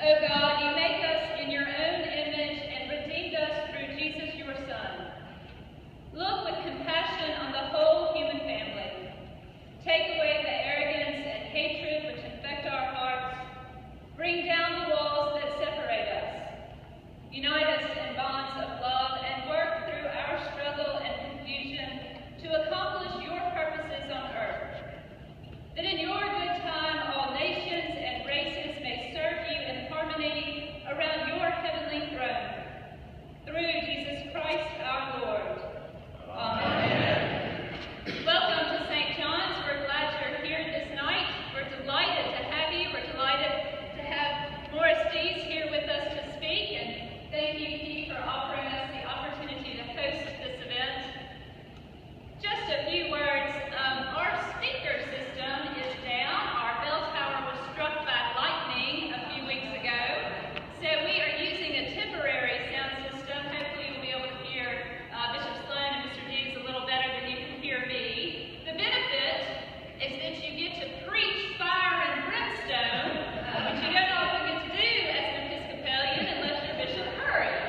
O God, you make us in your own image and redeemed us through Jesus your Son. Look with compassion on the whole human family. Take away the arrogance and hatred which infect our hearts. Bring down the walls that separate us. Unite us in bonds of love and work through our struggle and confusion to accomplish your purposes on earth. That in your good time all nations and races may serve you in harmony around your heavenly throne. Through Jesus Christ our Lord. Amen. Welcome to St. John's. We're glad you're here this night. We're delighted to have you. We're delighted to have Morris Dees here with us to speak. And thank you, Keith, for offering us the opportunity to host this event. Just a few words. Our speaker system is down. Our bell tower was struck by lightning a few weeks ago. So we are using a temporary sound system. Hopefully you'll be able to hear Bishop Sloan and Mr. Dees a little better than you can hear me. The benefit is that you get to preach fire and brimstone, which you don't often get to do as an Episcopalian unless your bishop hurries.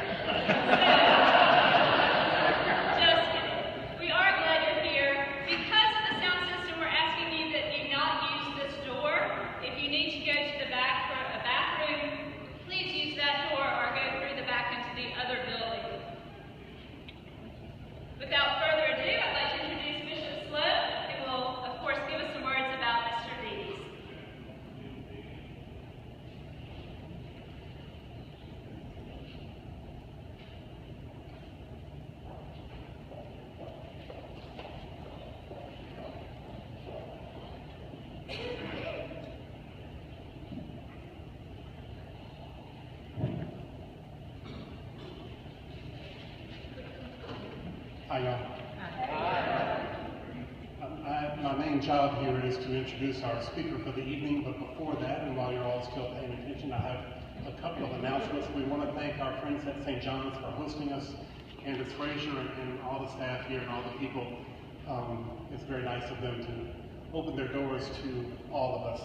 Just kidding. We are glad you're here. Because of the sound system, we're asking you that you not use this door. If you need to go to the back for a bathroom, please use that door or go through the back into the other building. Without further ado, I'd like to introduce Bishop Sloan, who will, of course, give us some words about Mr. Dees. Hi, y'all. My main job here is to introduce our speaker for the evening, but before that, and while you're all still paying attention, I have a couple of announcements. We want to thank our friends at St. John's for hosting us, Candace Frazier and all the staff here and all the people. It's very nice of them to open their doors to all of us.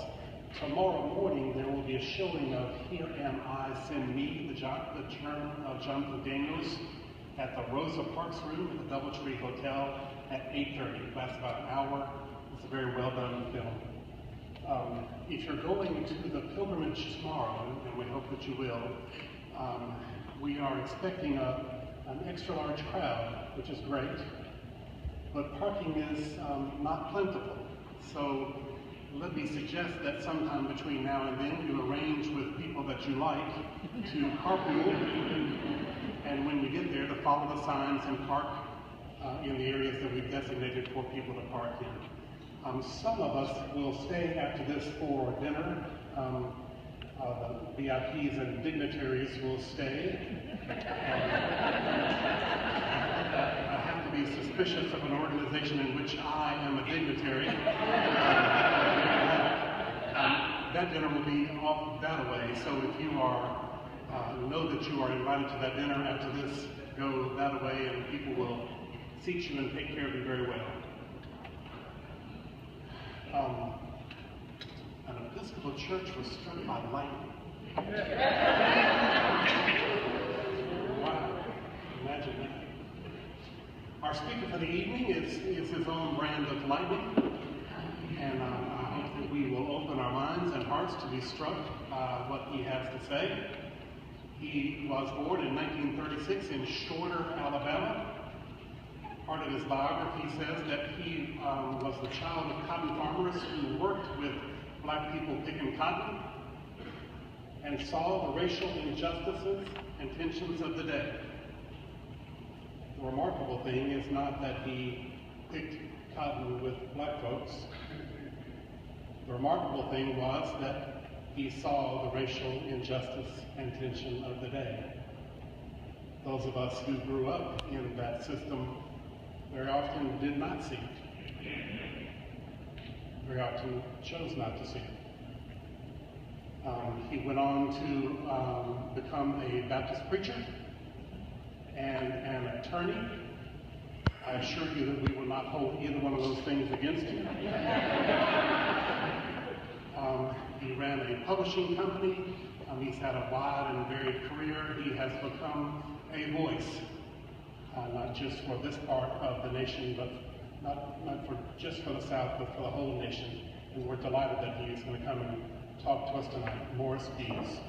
Tomorrow morning, there will be a showing of Here Am I, Send Me, the turn of Jonathan Daniels, at the Rosa Parks Room at the Doubletree Hotel at 8:30. It lasts about an hour. It's a very well done film. If you're going to the pilgrimage tomorrow, and we hope that you will, we are expecting an extra large crowd, which is great, but parking is not plentiful. So let me suggest that sometime between now and then you arrange with people that you like to carpool, and when you get there to follow the signs and park in the areas that we've designated for people to park in. Some of us will stay after this for dinner. The VIPs and dignitaries will stay. I have to be suspicious of an organization in which I am a dignitary. That dinner will be off that way, so if you are know that you are invited to that dinner after this, go that way and people will seat you and take care of you very well. An Episcopal church was struck by lightning. Wow, imagine that. Our speaker for the evening is his own brand of lightning, and I hope that we will open our minds and hearts to be struck by what he has to say. He was born in 1936 in Shorter, Alabama. Part of his biography says that he was the child of cotton farmers who worked with black people picking cotton and saw the racial injustices and tensions of the day. The remarkable thing is not that he picked cotton with black folks. The remarkable thing was that he saw the racial injustice and tension of the day. Those of us who grew up in that system very often did not see it. Very often chose not to see it. He went on to become a Baptist preacher and an attorney. I assure you that we will not hold either one of those things against him. He ran a publishing company. He's had a wide and varied career. He has become a voice, not just for this part of the nation, but not for just for the South, but for the whole nation. And we're delighted that he is going to come and talk to us tonight. Morris Dees.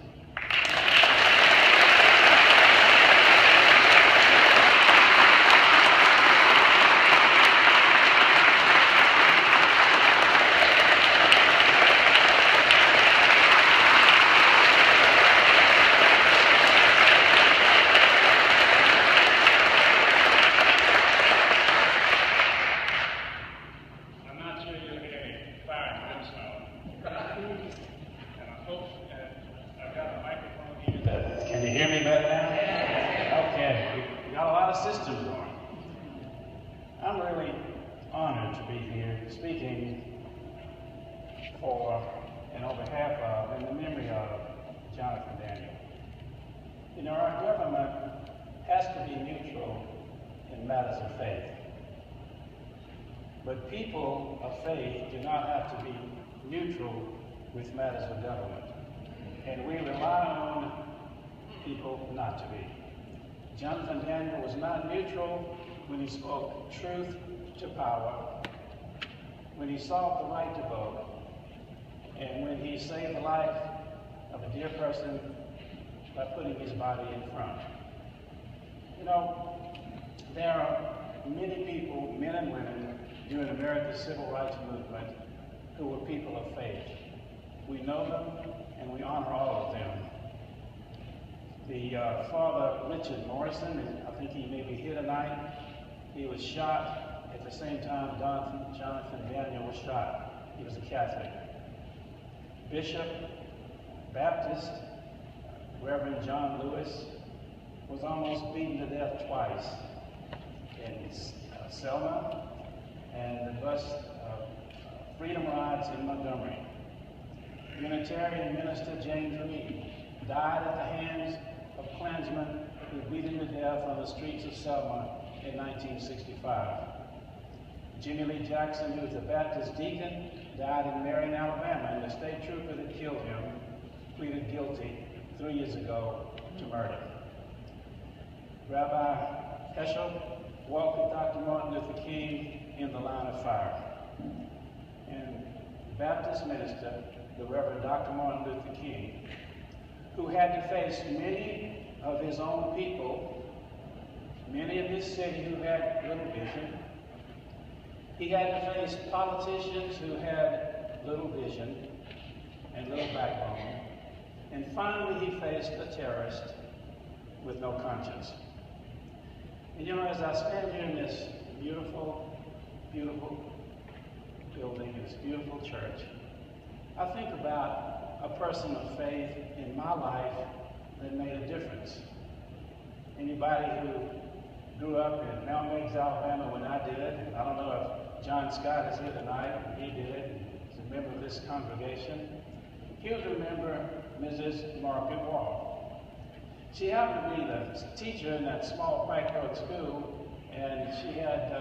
But people of faith do not have to be neutral with matters of government. And we rely on people not to be. Jonathan Daniel was not neutral when he spoke truth to power, when he sought the right to vote, and when he saved the life of a dear person by putting his body in front. You know, there are many people, men and women, during America's civil rights movement who were people of faith. We know them and we honor all of them. The Father Richard Morrison, I think he may be here tonight, he was shot at the same time Jonathan Daniel was shot. He was a Catholic. Bishop, Baptist, Reverend John Lewis was almost beaten to death twice in Selma and the bus Freedom Rides in Montgomery. Unitarian minister James Reed died at the hands of Klansmen who beat him to death on the streets of Selma in 1965. Jimmy Lee Jackson, who was a Baptist deacon, died in Marion, Alabama, and the state trooper that killed him pleaded guilty 3 years ago to murder. Rabbi Heschel walked with Dr. Martin Luther King in the line of fire. And the Baptist minister, the Reverend Dr. Martin Luther King, who had to face many of his own people, many of his city who had little vision. He had to face politicians who had little vision and little backbone. And finally, he faced a terrorist with no conscience. And you know, as I stand here in this beautiful, beautiful building, this beautiful church, I think about a person of faith in my life that made a difference. Anybody who grew up in Mount Meigs, Alabama when I did it, and I don't know if John Scott is here tonight, and he did it, and he's a member of this congregation, he'll remember Mrs. Margaret Wall. She happened to be the teacher in that small Pike Road school, and she had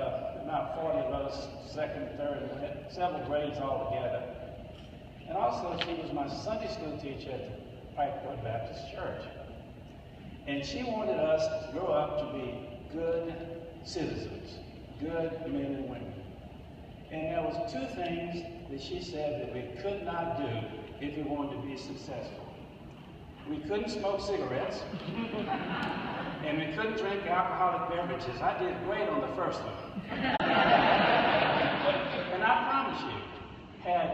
about 40 of us, second, third, and several grades all together. And also, she was my Sunday school teacher at the Pike Road Baptist Church. And she wanted us to grow up to be good citizens, good men and women. And there was two things that she said that we could not do if we wanted to be successful. We couldn't smoke cigarettes, and we couldn't drink alcoholic beverages. I did great on the first one. And I promise you, had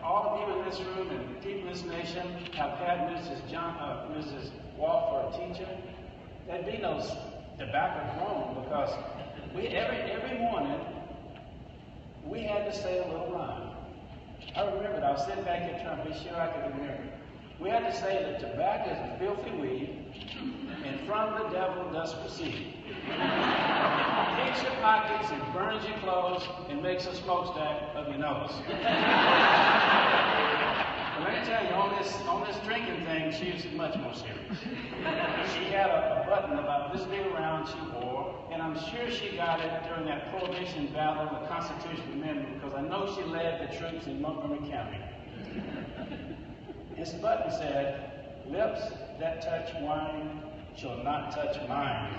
all of you in this room and the people in this nation have had Mrs. Wall for a teacher, there'd be no tobacco grown, because every morning we had to say a little rhyme. I remembered, I was sitting back here trying to be sure I could remember. We had to say that tobacco is a filthy weed, and from the devil does proceed. It kicks your pockets and burns your clothes and makes a smokestack of your nose. But let me tell you, on this drinking thing, she was much more serious. She had a button about this big around she wore, and I'm sure she got it during that Prohibition battle, the Constitutional Amendment, because I know she led the troops in Montgomery County. This button said, "Lips that touch wine shall not touch mine."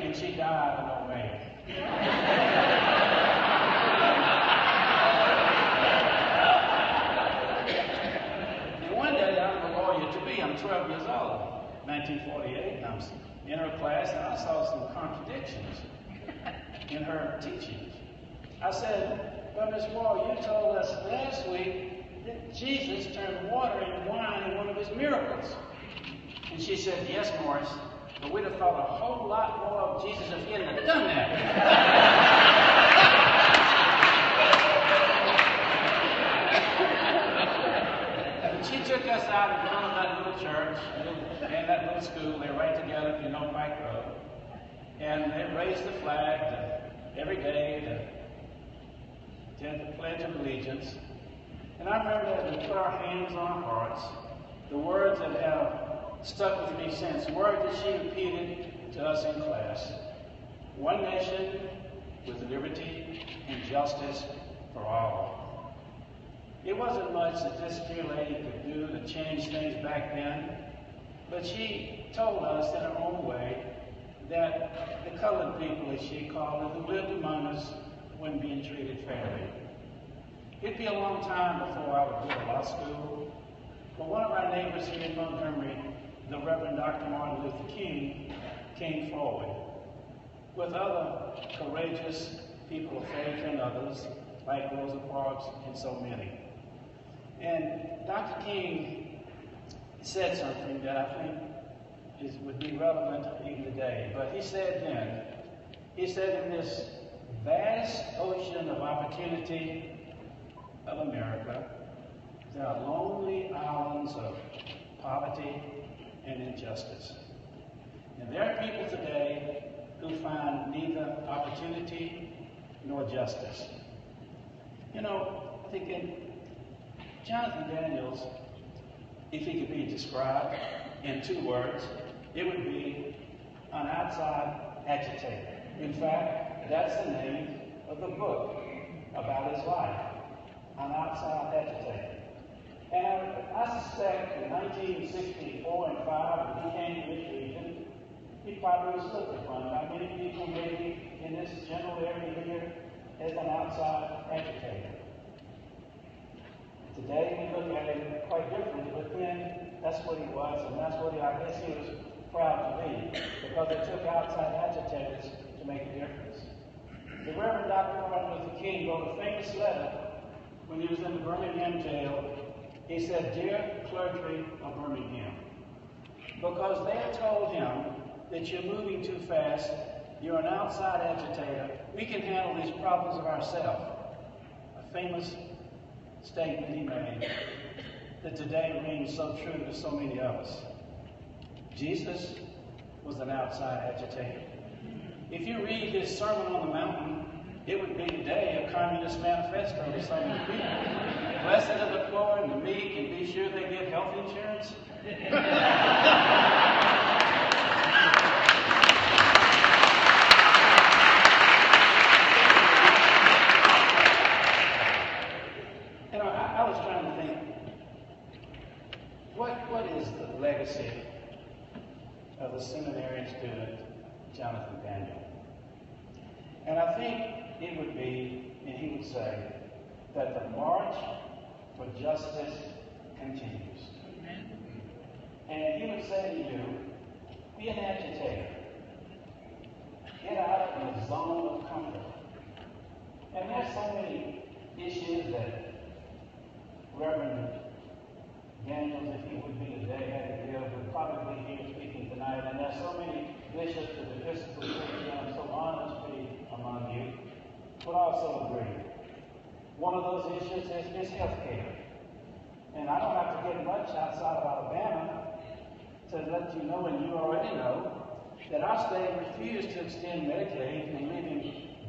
and she died an old maid. And one day I'm a lawyer to be. I'm 12 years old, 1948, and I'm in her class, and I saw some contradictions in her teachings. I said, "But Miss Wall, you told us last week that Jesus turned water into wine in one of his miracles." And she said, "Yes, Morris, but we'd have thought a whole lot more of Jesus if he hadn't have done that." And she took us out in front of that little church and that little school. They're right together, if you know Pike Road. And they raised the flag every day to did the Pledge of Allegiance. And I remember that we put our hands on our hearts, the words that have stuck with me since, words that she repeated to us in class. One nation with liberty and justice for all. It wasn't much that this dear lady could do to change things back then, but she told us in her own way that the colored people, as she called it, who lived among us, weren't being treated fairly. It'd be a long time before I would go to law school, but one of our neighbors here in Montgomery, the Reverend Dr. Martin Luther King, came forward with other courageous people of faith and others, like Rosa Parks and so many. And Dr. King said something that I think would be relevant even today. But he said then, he said, in this vast ocean of opportunity of America, there are lonely islands of poverty and injustice. And there are people today who find neither opportunity nor justice. You know, I think in Jonathan Daniels, if he could be described in 2 words, it would be an outside agitator. In fact, that's the name of the book about his life, An Outside Agitator. And I suspect in 1964 and 5, when he came to this region, he probably was looked upon by many people maybe in this general area here as an outside agitator. Today we look at it quite differently, but then that's what he was, and that's what I guess he was proud to be, because it took outside agitators to make a difference. The Reverend Dr. Martin Luther King wrote a famous letter when he was in the Birmingham jail. He said, "Dear clergy of Birmingham, because they had told him that you're moving too fast, you're an outside agitator, we can handle these problems of ourselves." A famous statement he made that today rings so true to so many of us. Jesus was an outside agitator. If you read his Sermon on the Mountain, it would be today a communist manifesto to so many people. Blessed are the poor and the meek, and be sure they get health insurance. You know, I was trying to think, what is the legacy of the seminarian student, Jonathan Daniel? And I think it would be, and he would say, that the march for justice continues. And he would say to you, be an agitator. Get out of the zone of comfort. And there's so many issues that Reverend Daniels, if he would be today, had to deal with, probably here speaking tonight. And there's so many bishops of the Episcopal Church, and I'm so honored to be among you, would also agree. One of those issues is health care. And I don't have to get much outside of Alabama to let you know, and you already know, that our state refused to extend Medicaid and leaving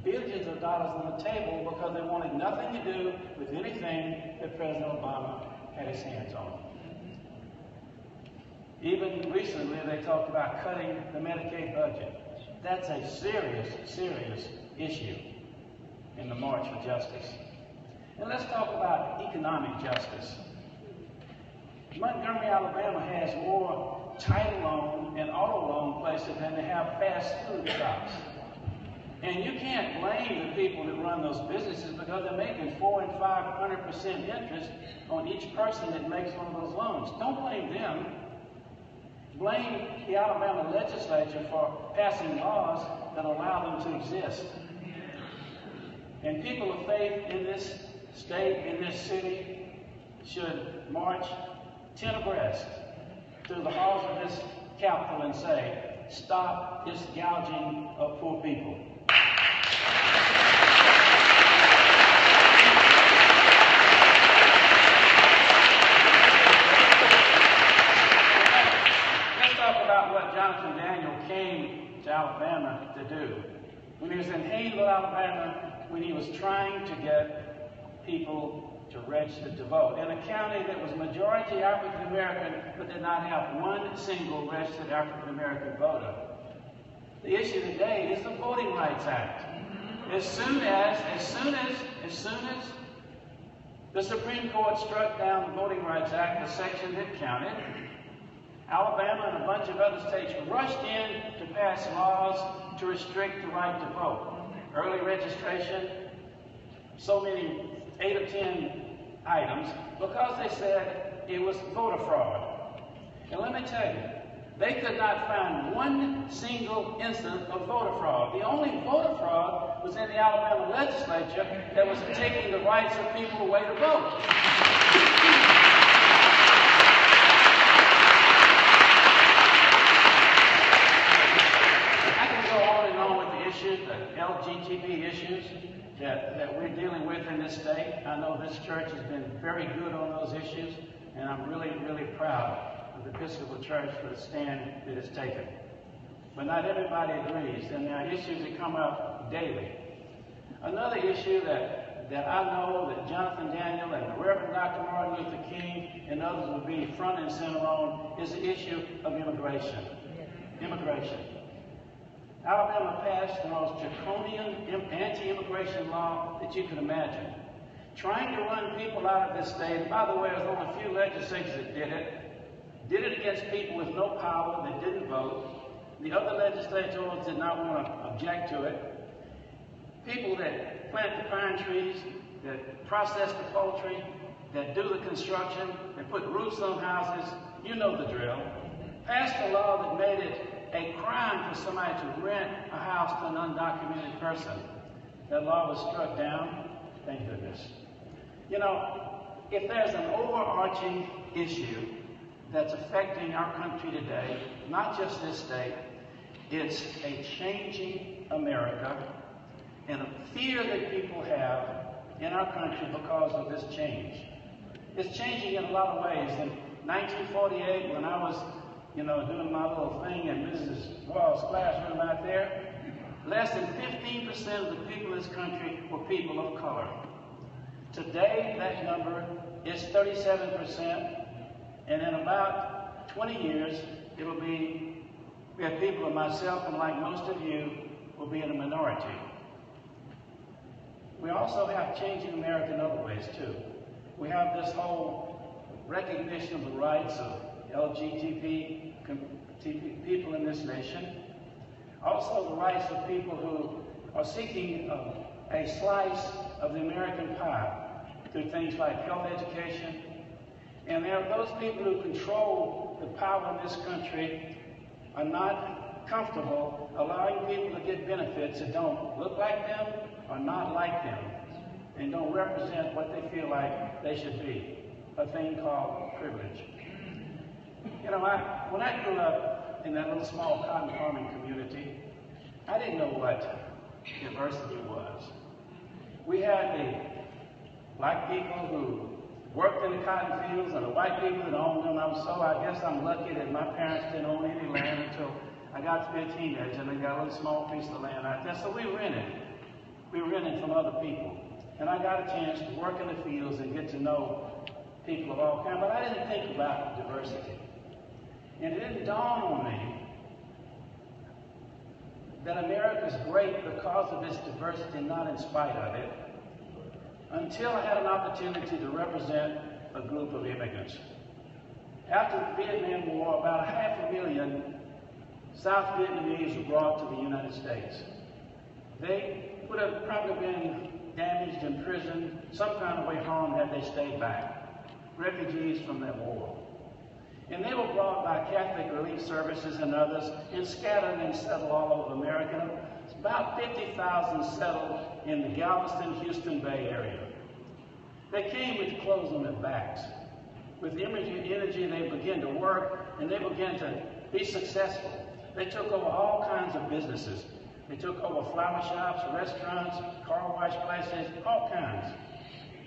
billions of dollars on the table because they wanted nothing to do with anything that President Obama had his hands on. Even recently, they talked about cutting the Medicaid budget. That's a serious, serious issue in the march for justice. And let's talk about economic justice. Montgomery, Alabama has more title loan and auto loan places than they have fast food shops. And you can't blame the people that run those businesses because they're making 400% and 500% interest on each person that makes one of those loans. Don't blame them. Blame the Alabama legislature for passing laws that allow them to exist. And people of faith in this state, in this city, should march 10 abreast through the halls of this Capitol and say, stop this gouging of poor people. Let's talk about what Jonathan Daniel came to Alabama to do. When he was in Haynesville, Alabama, when he was trying to get people to register to vote in a county that was majority African American but did not have one single registered African American voter. The issue today is the Voting Rights Act. As soon as the Supreme Court struck down the Voting Rights Act, the section that counted, Alabama and a bunch of other states rushed in to pass laws to restrict the right to vote. Early registration, so many 8 or 10 items, because they said it was voter fraud. And let me tell you, they could not find one single instance of voter fraud. The only voter fraud was in the Alabama legislature that was taking the rights of people away to vote. I can go on and on with the issues, the LGBT issues that we're dealing with in this state. I know this church has been very good on those issues, and I'm really, really proud of the Episcopal Church for the stand that it's taken. But not everybody agrees, and there are issues that come up daily. Another issue that I know that Jonathan Daniel and the Reverend Dr. Martin Luther King and others will be front and center on is the issue of immigration. Immigration. Alabama passed the most draconian anti-immigration law that you could imagine. Trying to run people out of this state, by the way, there's only a few legislators that did it against people with no power that didn't vote. The other legislators did not want to object to it. People that plant the pine trees, that process the poultry, that do the construction, that put roofs on houses, you know the drill. Passed a law that made it a crime for somebody to rent a house to an undocumented person. That law was struck down, thank goodness. You know, if there's an overarching issue that's affecting our country today, not just this state, it's a changing America and a fear that people have in our country because of this change. It's changing in a lot of ways. In 1948, when I was doing my little thing in Mrs. Wall's classroom out there, less than 15% of the people in this country were people of color. Today, that number is 37%, and in about 20 years, we have people like myself and like most of you will be in a minority. We also have changing America in other ways, too. We have this whole recognition of the rights of LGBT people in this nation. Also the rights of people who are seeking a slice of the American pie through things like health education. And there are those people who control the power in this country are not comfortable allowing people to get benefits that don't look like them or not like them and don't represent what they feel like they should be, a thing called privilege. You know, when I grew up in that little small cotton farming community, I didn't know what diversity was. We had the black people who worked in the cotton fields and the white people that owned them. I guess I'm lucky that my parents didn't own any land until I got to be a teenager, and they got a little small piece of land out there. So we rented. We rented from other people. And I got a chance to work in the fields and get to know people of all kinds, but I didn't think about diversity. And it didn't dawn on me that America's great because of its diversity, not in spite of it, until I had an opportunity to represent a group of immigrants. After the Vietnam War, about 500,000 South Vietnamese were brought to the United States. They would have probably been damaged, imprisoned, some kind of way harmed had they stayed back. Refugees from that war. And they were brought by Catholic relief services and others and scattered and settled all over America. About 50,000 settled in the Galveston, Houston Bay area. They came with clothes on their backs. With energy, they began to work and they began to be successful. They took over all kinds of businesses. They took over flower shops, restaurants, car wash places, all kinds.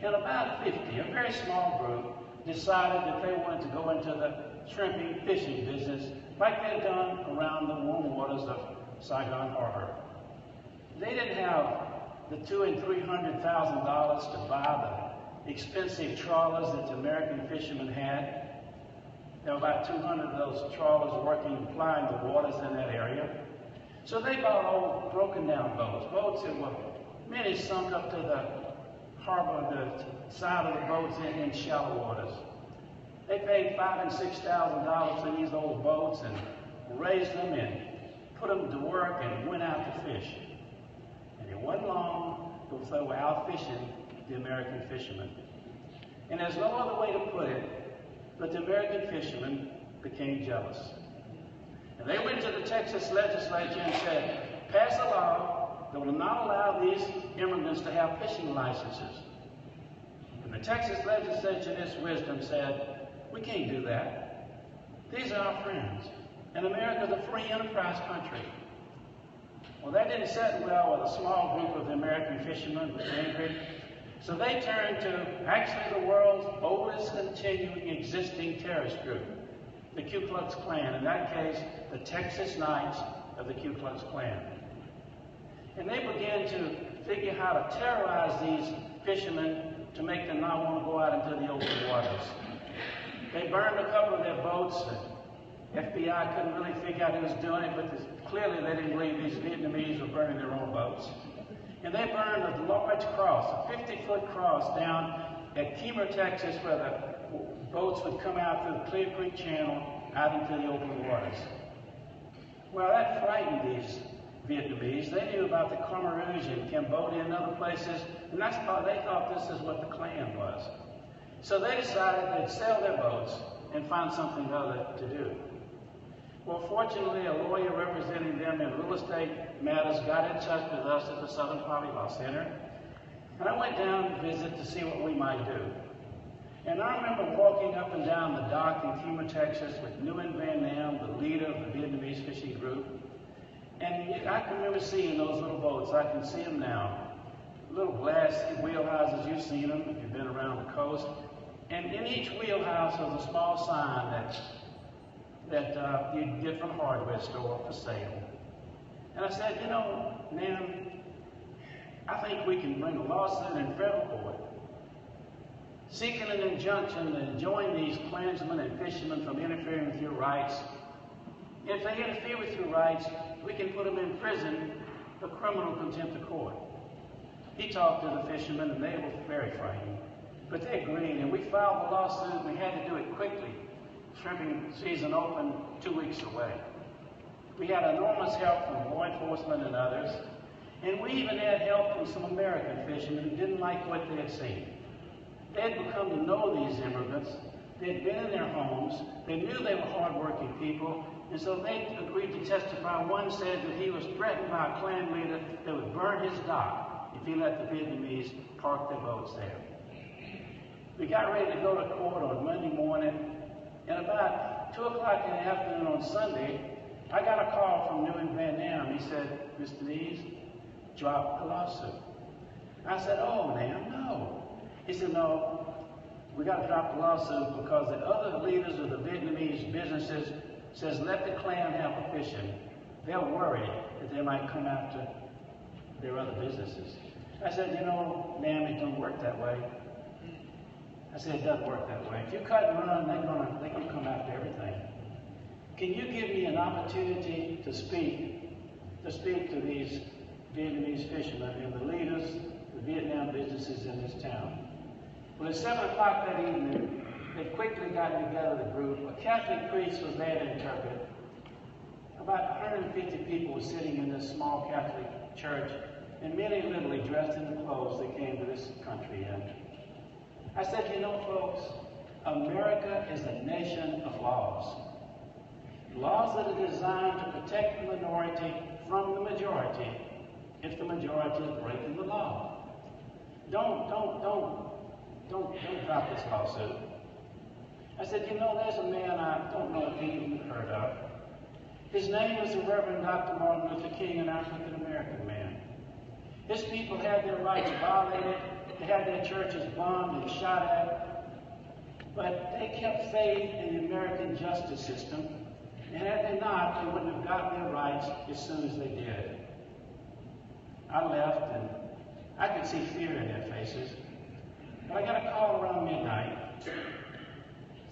And about 50, a very small group, decided that they wanted to go into the shrimping, fishing business like they'd done around the warm waters of Saigon Harbor. They didn't have the $200,000 and $300,000 to buy the expensive trawlers that the American fishermen had. There were about 200 of those trawlers working, plying the waters in that area. So they bought old, broken down boats that were many sunk up to the harbor, the side of the boats in shallow waters. They paid $5,000 and $6,000 for these old boats and raised them and put them to work and went out to fish. And it wasn't long before they were out fishing the American fishermen. And there's no other way to put it, but the American fishermen became jealous. And they went to the Texas legislature and said, pass a law that will not allow these immigrants to have fishing licenses. And the Texas legislature, in its wisdom, said, we can't do that. These are our friends. And America's a free enterprise country. Well, that didn't sit well with a small group of the American fishermen who was angry. So they turned to actually the world's oldest continuing existing terrorist group, the Ku Klux Klan. In that case, the Texas Knights of the Ku Klux Klan. And they began to figure how to terrorize these fishermen to make them not want to go out into the open waters. They burned a couple of their boats. The FBI couldn't really figure out who was doing it, but clearly they didn't believe these Vietnamese were burning their own boats. And they burned a large cross, a 50-foot cross down at Kemah, Texas, where the boats would come out through the Clear Creek Channel out into the open waters. Well, that frightened these Vietnamese. They knew about the Khmer Rouge in Cambodia and other places, and that's why they thought this is what the Klan was. So they decided they'd sell their boats and find something other to do. Well, fortunately, a lawyer representing them in real estate matters got in touch with us at the Southern Poverty Law Center, and I went down to visit to see what we might do. And I remember walking up and down the dock in Kemah, Texas with Nguyen Van Nam, the leader of the Vietnamese fishing group. And I can remember seeing those little boats. I can see them now. Little glass wheelhouses, you've seen them if you've been around the coast. And in each wheelhouse was a small sign that you'd get from a hardware store for sale. And I said, you know, man, I think we can bring a lawsuit in federal court seeking an injunction to enjoin these Klansmen and fishermen from interfering with your rights. If they interfere with your rights, we can put them in prison for criminal contempt of court. He talked to the fishermen, and they were very frightened. But they agreed, and we filed the lawsuit, and we had to do it quickly. Shrimping season opened 2 weeks away. We had enormous help from law enforcement and others, and we even had help from some American fishermen who didn't like what they had seen. They had become to know these immigrants. They had been in their homes. They knew they were hardworking people, and so they agreed to testify. One said that he was threatened by a Klan leader that would burn his dock if he let the Vietnamese park their boats there. We got ready to go to court on Monday morning, and about 2 o'clock in the afternoon on Sunday, I got a call from Nguyen Van Nam. He said, Mr. Dees, drop the lawsuit. I said, oh, Nam, no. He said, no, we got to drop the lawsuit because the other leaders of the Vietnamese businesses says let the Klan have the fishing. They're worried that they might come after their other businesses. I said, you know, Nam, it don't work that way. I said, it doesn't work that way. If you cut and run, they're gonna come after everything. Can you give me an opportunity to speak to these Vietnamese fishermen and the leaders, the Vietnam businesses in this town? Well, at 7 o'clock that evening, they quickly got together the group. A Catholic priest was there to interpret. About 150 people were sitting in this small Catholic church, and many literally dressed in the clothes they came to this country in. I said, you know, folks, America is a nation of laws. Laws that are designed to protect the minority from the majority if the majority is breaking the law. Don't drop this lawsuit. I said, you know, there's a man I don't know if you've heard of. His name was the Reverend Dr. Martin Luther King, an African-American man. His people had their rights violated. They had their churches bombed and shot at. But they kept faith in the American justice system. And had they not, they wouldn't have gotten their rights as soon as they did. I left, and I could see fear in their faces. But I got a call around midnight.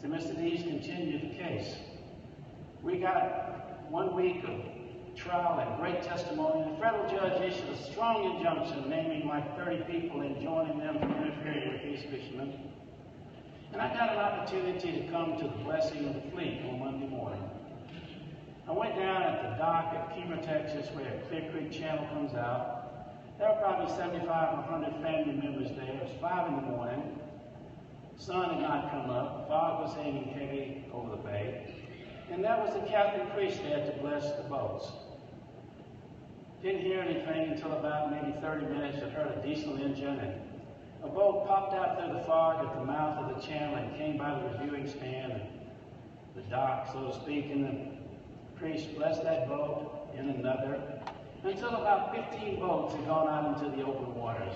So Mr. Dees continued the case. We got 1 week of trial and great testimony. The federal judge issued a strong injunction naming like 30 people and joining them from interfering with these fishermen. And I got an opportunity to come to the blessing of the fleet on Monday morning. I went down at the dock at Kemah, Texas, where Clear Creek Channel comes out. There were probably 75 or 100 family members there. It was 5 in the morning. The sun had not come up. Fog was hanging heavy over the bay. And there was a Catholic priest there to bless the boats. Didn't hear anything until about maybe 30 minutes. I heard a diesel engine, and a boat popped out through the fog at the mouth of the channel and came by the reviewing stand and the dock, so to speak, and the priest blessed that boat and another until about 15 boats had gone out into the open waters.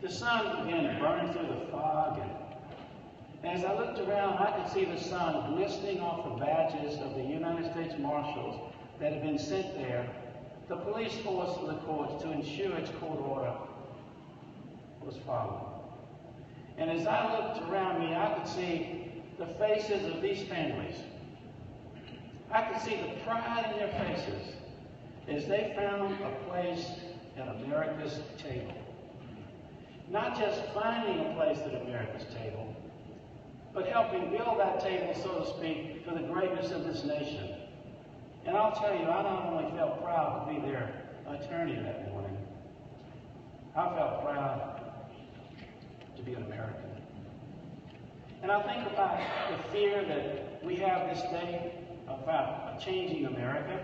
The sun began to burn through the fog, and as I looked around, I could see the sun glistening off the badges of the United States Marshals that had been sent there, the police force of the courts, to ensure its court order was followed. And as I looked around me, I could see the faces of these families. I could see the pride in their faces as they found a place at America's table. Not just finding a place at America's table, but helping build that table, so to speak, for the greatness of this nation. And I'll tell you, I not only felt proud to be their attorney that morning, I felt proud to be an American. And I think about the fear that we have this day about changing America.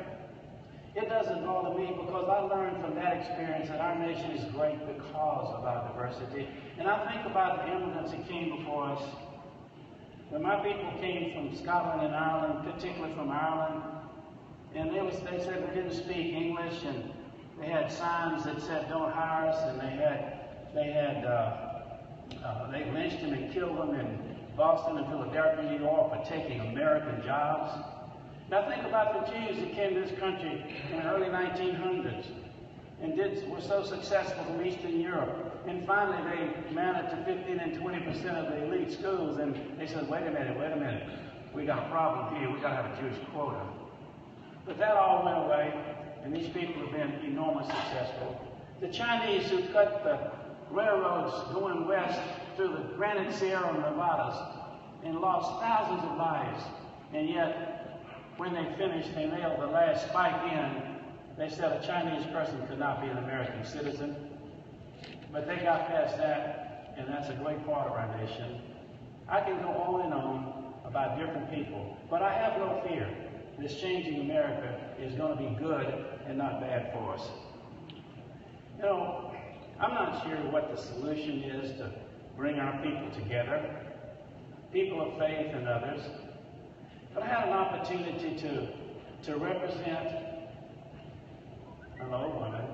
It doesn't bother me because I learned from that experience that our nation is great because of our diversity. And I think about the immigrants that came before us. When my people came from Scotland and Ireland, particularly from Ireland, and they said we didn't speak English, and they had signs that said "Don't hire us," and they lynched them and killed them in Boston and Philadelphia, New York, for taking American jobs. Now think about the Jews that came to this country in the early 1900s and were so successful from Eastern Europe. And finally they mounted to 15 and 20% of the elite schools, and they said, wait a minute, we got a problem here, we got to have a Jewish quota. But that all went away, and these people have been enormously successful. The Chinese who cut the railroads going west through the Granite Sierra Nevadas and lost thousands of lives, and yet when they finished, they nailed the last spike in. They said a Chinese person could not be an American citizen. But they got past that, and that's a great part of our nation. I can go on and on about different people, but I have no fear. This changing America is going to be good and not bad for us. You know, I'm not sure what the solution is to bring our people together, people of faith and others. But I had an opportunity to represent an old woman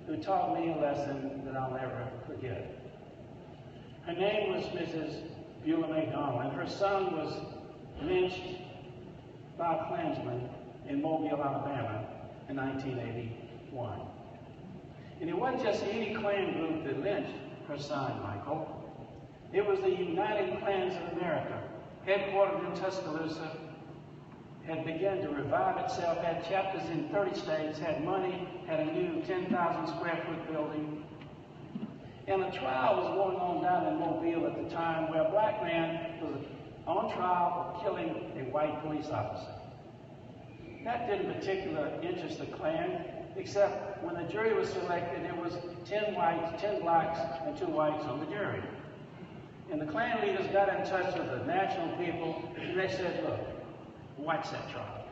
who taught me a lesson that I'll never forget. Her name was Mrs. Beulah McDonald, and her son was lynched by a Klansman in Mobile, Alabama in 1981. And it wasn't just any Klan group that lynched her son, Michael. It was the United Klans of America, headquartered in Tuscaloosa, had begun to revive itself, had chapters in 30 states, had money, had a new 10,000 square foot building. And a trial was going on down in Mobile at the time where a black man was on trial for killing a white police officer. That didn't particularly interest the Klan, except when the jury was selected, it was 10 whites, 10 blacks, and 2 whites on the jury. And the Klan leaders got in touch with the national people, and they said, look, watch that trial.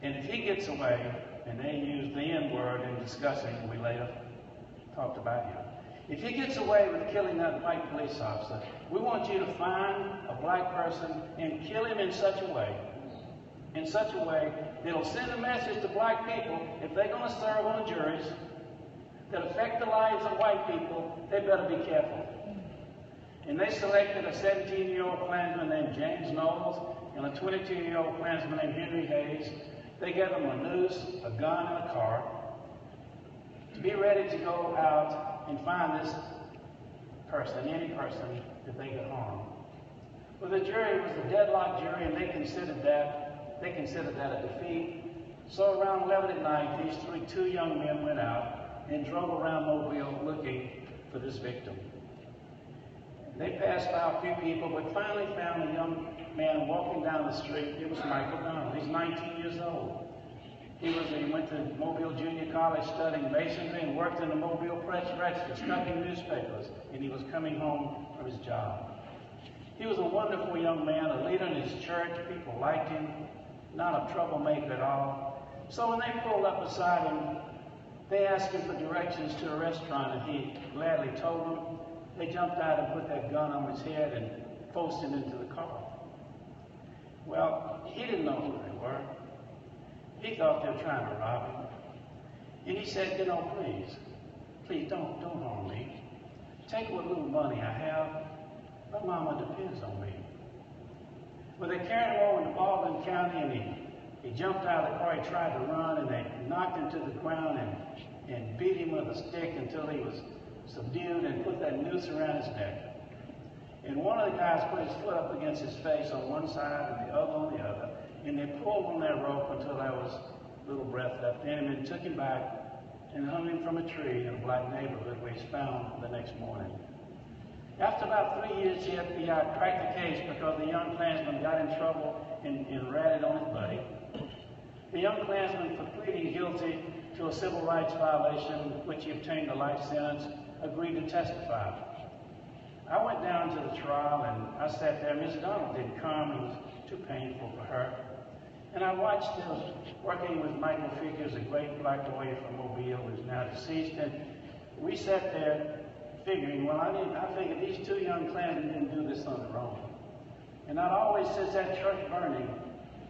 And if he gets away, and they used the N-word in discussing, we later talked about him. If he gets away with killing that white police officer, we want you to find a black person and kill him in such a way that'll send a message to black people, if they're going to serve on the juries that affect the lives of white people, they better be careful. And they selected a 17-year-old Klansman named James Knowles and a 22-year-old Klansman named Henry Hayes. They gave them a noose, a gun, and a car to be ready to go out and find this person, any person that they could harm. Well, the jury was a deadlock jury, and they considered that a defeat. So around 11 at night, these two young men went out and drove around Mobile looking for this victim. They passed by a few people, but finally found a young man walking down the street. It was Michael Donald. He's 19 years old. He went to Mobile Junior College studying masonry and worked in the Mobile Press Register, stuffing newspapers, and he was coming home from his job. He was a wonderful young man, a leader in his church. People liked him, not a troublemaker at all. So when they pulled up beside him, they asked him for directions to a restaurant, and he gladly told them. They jumped out and put that gun on his head and forced him into the car. Well, he didn't know who they were. He thought they were trying to rob him. And he said, please don't harm me. Take what little money I have. My mama depends on me. Well, they carried him over to Baldwin County, and he jumped out of the car. He tried to run, and they knocked him to the ground and beat him with a stick until he was subdued and put that noose around his neck. And one of the guys put his foot up against his face on one side and the other on the other, and they pulled on that rope until there was little breath left in him, and took him back and hung him from a tree in a black neighborhood where he's found the next morning. After about 3 years, the FBI cracked the case because the young Klansman got in trouble and ratted on his buddy. The young Klansman, for pleading guilty to a civil rights violation, which he obtained a life sentence, agreed to testify. I went down to the trial, and I sat there. Miss Donald didn't come. It was too painful for her. And I watched him working with Michael Figures, a great black lawyer from Mobile who's now deceased. And we sat there figuring, well, I figured these two young Klansmen didn't do this on their own. And I'd always, since that church burning,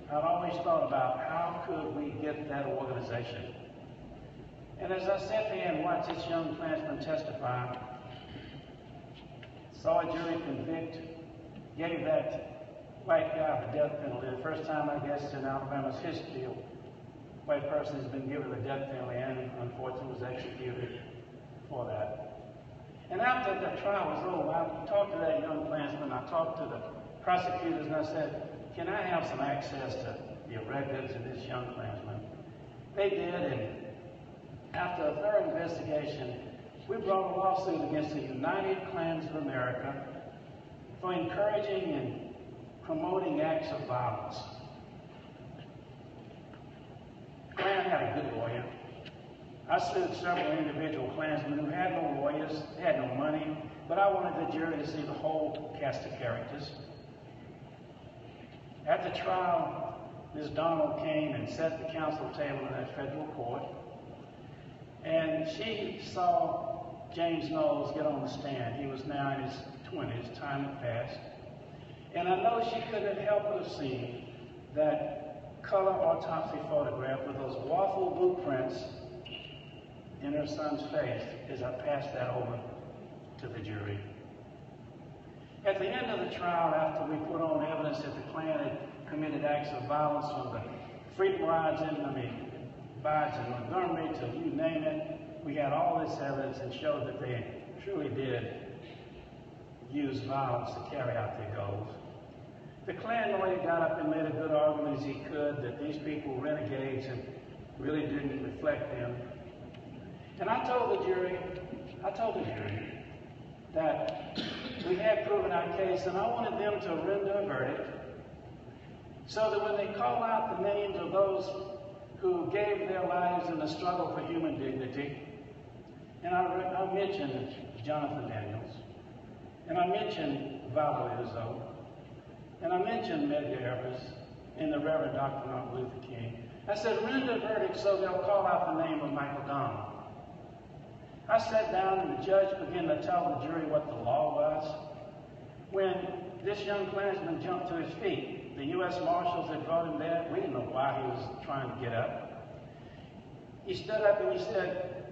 I'd always thought about how could we get that organization. And as I sat there and watched this young Klansman testify, saw a jury convict, gave that white guy the death penalty. The first time, I guess, in Alabama's history, a white person has been given the death penalty, and unfortunately was executed for that. And after the trial was over, I talked to that young Klansman. I talked to the prosecutors, and I said, can I have some access to the records of this young Klansman? They did, and after a thorough investigation, we brought a lawsuit against the United Klans of America for encouraging and promoting acts of violence. Klan had a good lawyer. I sued several individual Klansmen who had no lawyers, had no money, but I wanted the jury to see the whole cast of characters. At the trial, Ms. Donald came and set the counsel table in that federal court, and she saw James Knowles get on the stand. He was now in his 20s, time had passed. And I know she couldn't help but have seen that color autopsy photograph with those waffle boot prints in her son's face as I passed that over to the jury. At the end of the trial, after we put on evidence that the Klan had committed acts of violence from the freedom rides in Montgomery to you name it, we had all this evidence and showed that they truly did use violence to carry out their goals. The Klan lawyer got up and made a good argument as he could that these people were renegades and really didn't reflect them. And I told the jury, that we had proven our case, and I wanted them to render a verdict so that when they call out the names of those who gave their lives in the struggle for human dignity, and I mentioned Jonathan Daniels, and I mentioned Valerie Izzo, and I mentioned Medgar Evers and the Reverend Dr. Martin Luther King. I said, render a verdict so they'll call out the name of Michael Donald. I sat down and the judge began to tell the jury what the law was. When this young Klansman jumped to his feet, the U.S. Marshals had brought him there. We didn't know why he was trying to get up. He stood up and he said,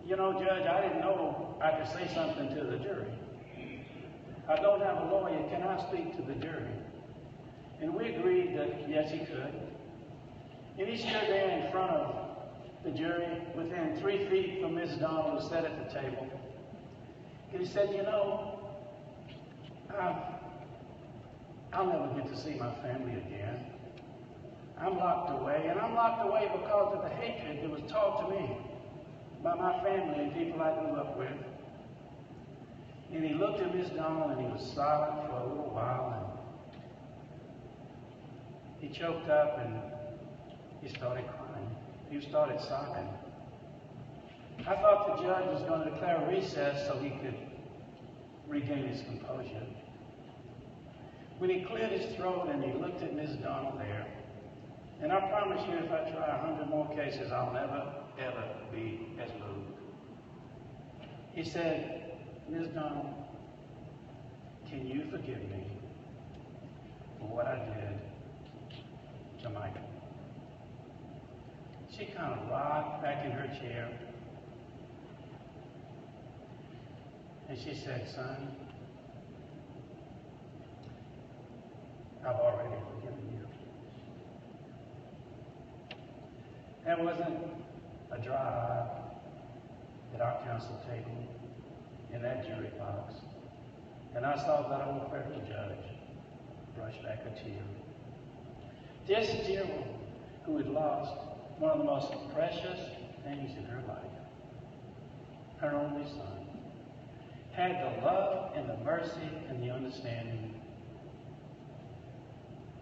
you know, Judge, I didn't know I could say something to the jury. I don't have a lawyer. Can I speak to the jury? And we agreed that, yes, he could. And he stood there in front of the jury within 3 feet from Ms. Donald, who sat at the table. And he said, you know, I'll never get to see my family again. I'm locked away, and I'm locked away because of the hatred that was taught to me by my family and people I grew up with. And he looked at Ms. Donald and he was silent for a little while, and he choked up and he started crying. He started sobbing. I thought the judge was going to declare a recess so he could regain his composure. When he cleared his throat and he looked at Ms. Donald there, and I promise you, if I try 100 more cases, I'll never, ever be as moved. He said, Ms. Donald, can you forgive me for what I did to Michael? She kind of rocked back in her chair, and she said, son, I've already forgiven you. There wasn't a dry eye at our council table in that jury box, and I saw that old federal judge brush back a tear. This dear woman who had lost one of the most precious things in her life, her only son, had the love and the mercy and the understanding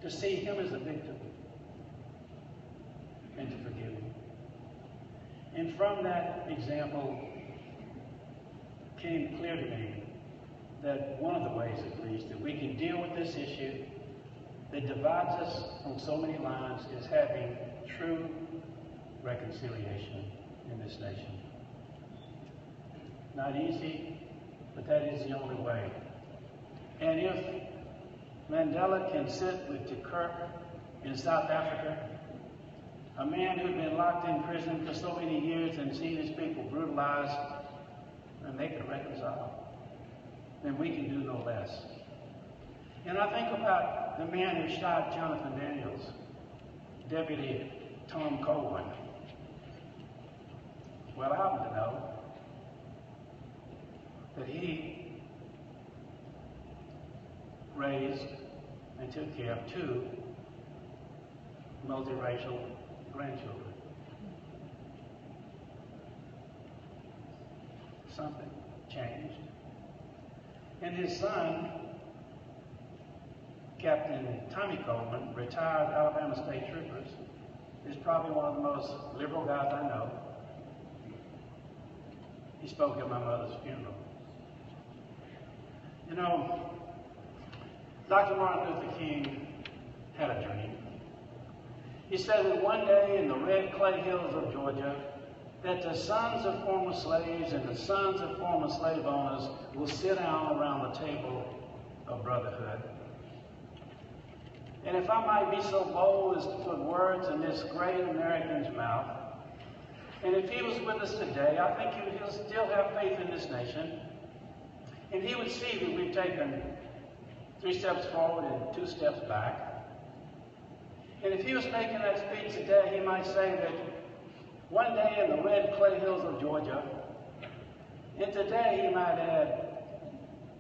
to see him as a victim and to forgive him. And from that example came clear to me that one of the ways, at least, that we can deal with this issue that divides us on so many lines is having true reconciliation in this nation. Not easy, but that is the only way. And if Mandela can sit with de Klerk in South Africa, a man who'd been locked in prison for so many years and seen his people brutalized, and they could reconcile, then we can do no less. And I think about the man who shot Jonathan Daniels, Deputy Tom Cowan. Well, I happen to know that he raised and took care of 2 multiracial grandchildren. Something changed. And his son, Captain Tommy Coleman, retired Alabama State Troopers, is probably one of the most liberal guys I know. He spoke at my mother's funeral. You know, Dr. Martin Luther King had a dream. He said that one day in the red clay hills of Georgia, that the sons of former slaves and the sons of former slave owners will sit down around the table of brotherhood. And if I might be so bold as to put words in this great American's mouth, and if he was with us today, I think he'll still have faith in this nation. And he would see that we've taken 3 steps forward and 2 steps back. And if he was making that speech today, he might say that one day in the red clay hills of Georgia, and today he might add,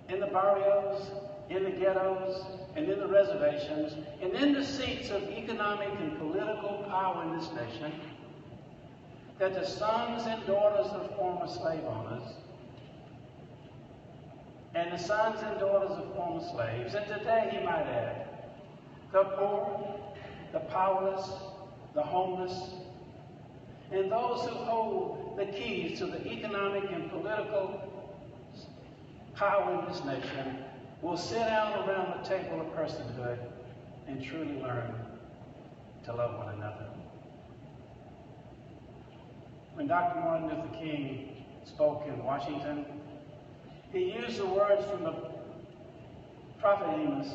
in the barrios, in the ghettos, and in the reservations, and in the seats of economic and political power in this nation, that the sons and daughters of former slave owners and the sons and daughters of former slaves, and today, he might add, the poor, the powerless, the homeless, and those who hold the keys to the economic and political power in this nation will sit down around the table of personhood and truly learn to love one another. When Dr. Martin Luther King spoke in Washington, he used the words from the prophet Amos,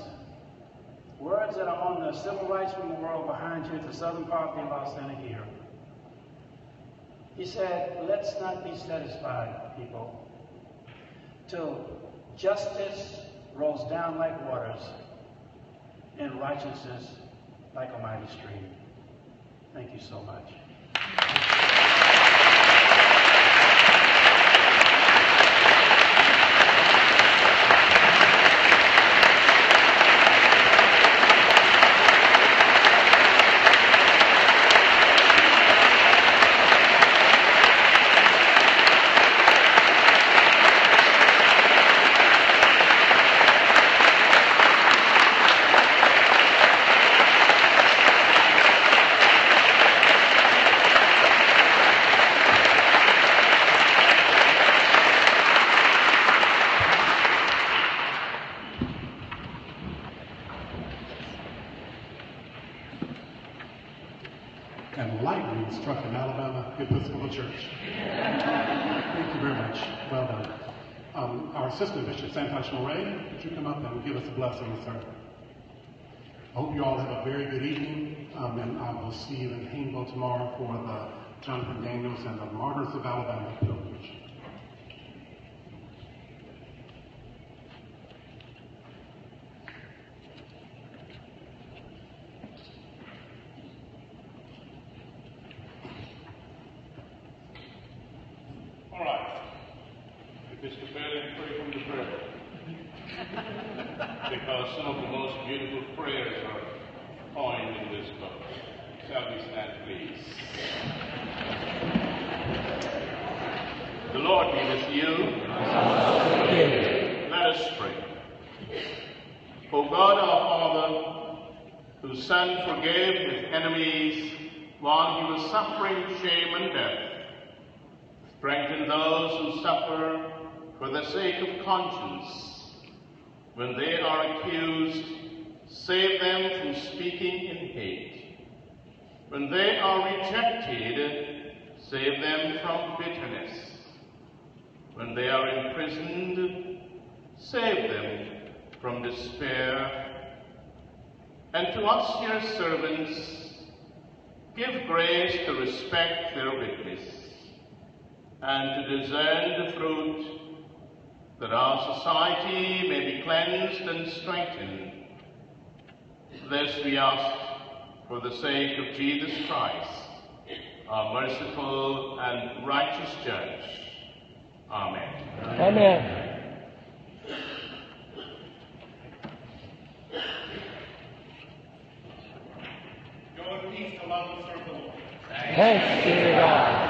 words that are on the civil rights memorial behind you at the Southern Poverty Law Center here. He said, let's not be satisfied, people, till justice rolls down like waters and righteousness like a mighty stream. Thank you so much. And lightning struck in Alabama Episcopal Church. Thank you very much. Well done. Our Assistant Bishop Santosh Moray, would you come up and give us a blessing, sir? I hope you all have a very good evening, and I will see you in Hayneville tomorrow for the Jonathan Daniels and the Martyrs of Alabama pilgrimage. All right. Episcopalian pray from the prayer. Because some of the most beautiful prayers are coined in this book. Shall we stand, please? The Lord be with you. Let us pray. O God our Father, whose Son forgave his enemies while he was suffering shame and death, strengthen those who suffer for the sake of conscience. When they are accused, save them from speaking in hate. When they are rejected, save them from bitterness. When they are imprisoned, save them from despair. And to us, your servants, give grace to respect their witness and to discern the fruit, that our society may be cleansed and strengthened. This we ask for the sake of Jesus Christ, our merciful and righteous Judge. Amen. Amen. Go in peace to love and serve the Lord. Thanks be to God.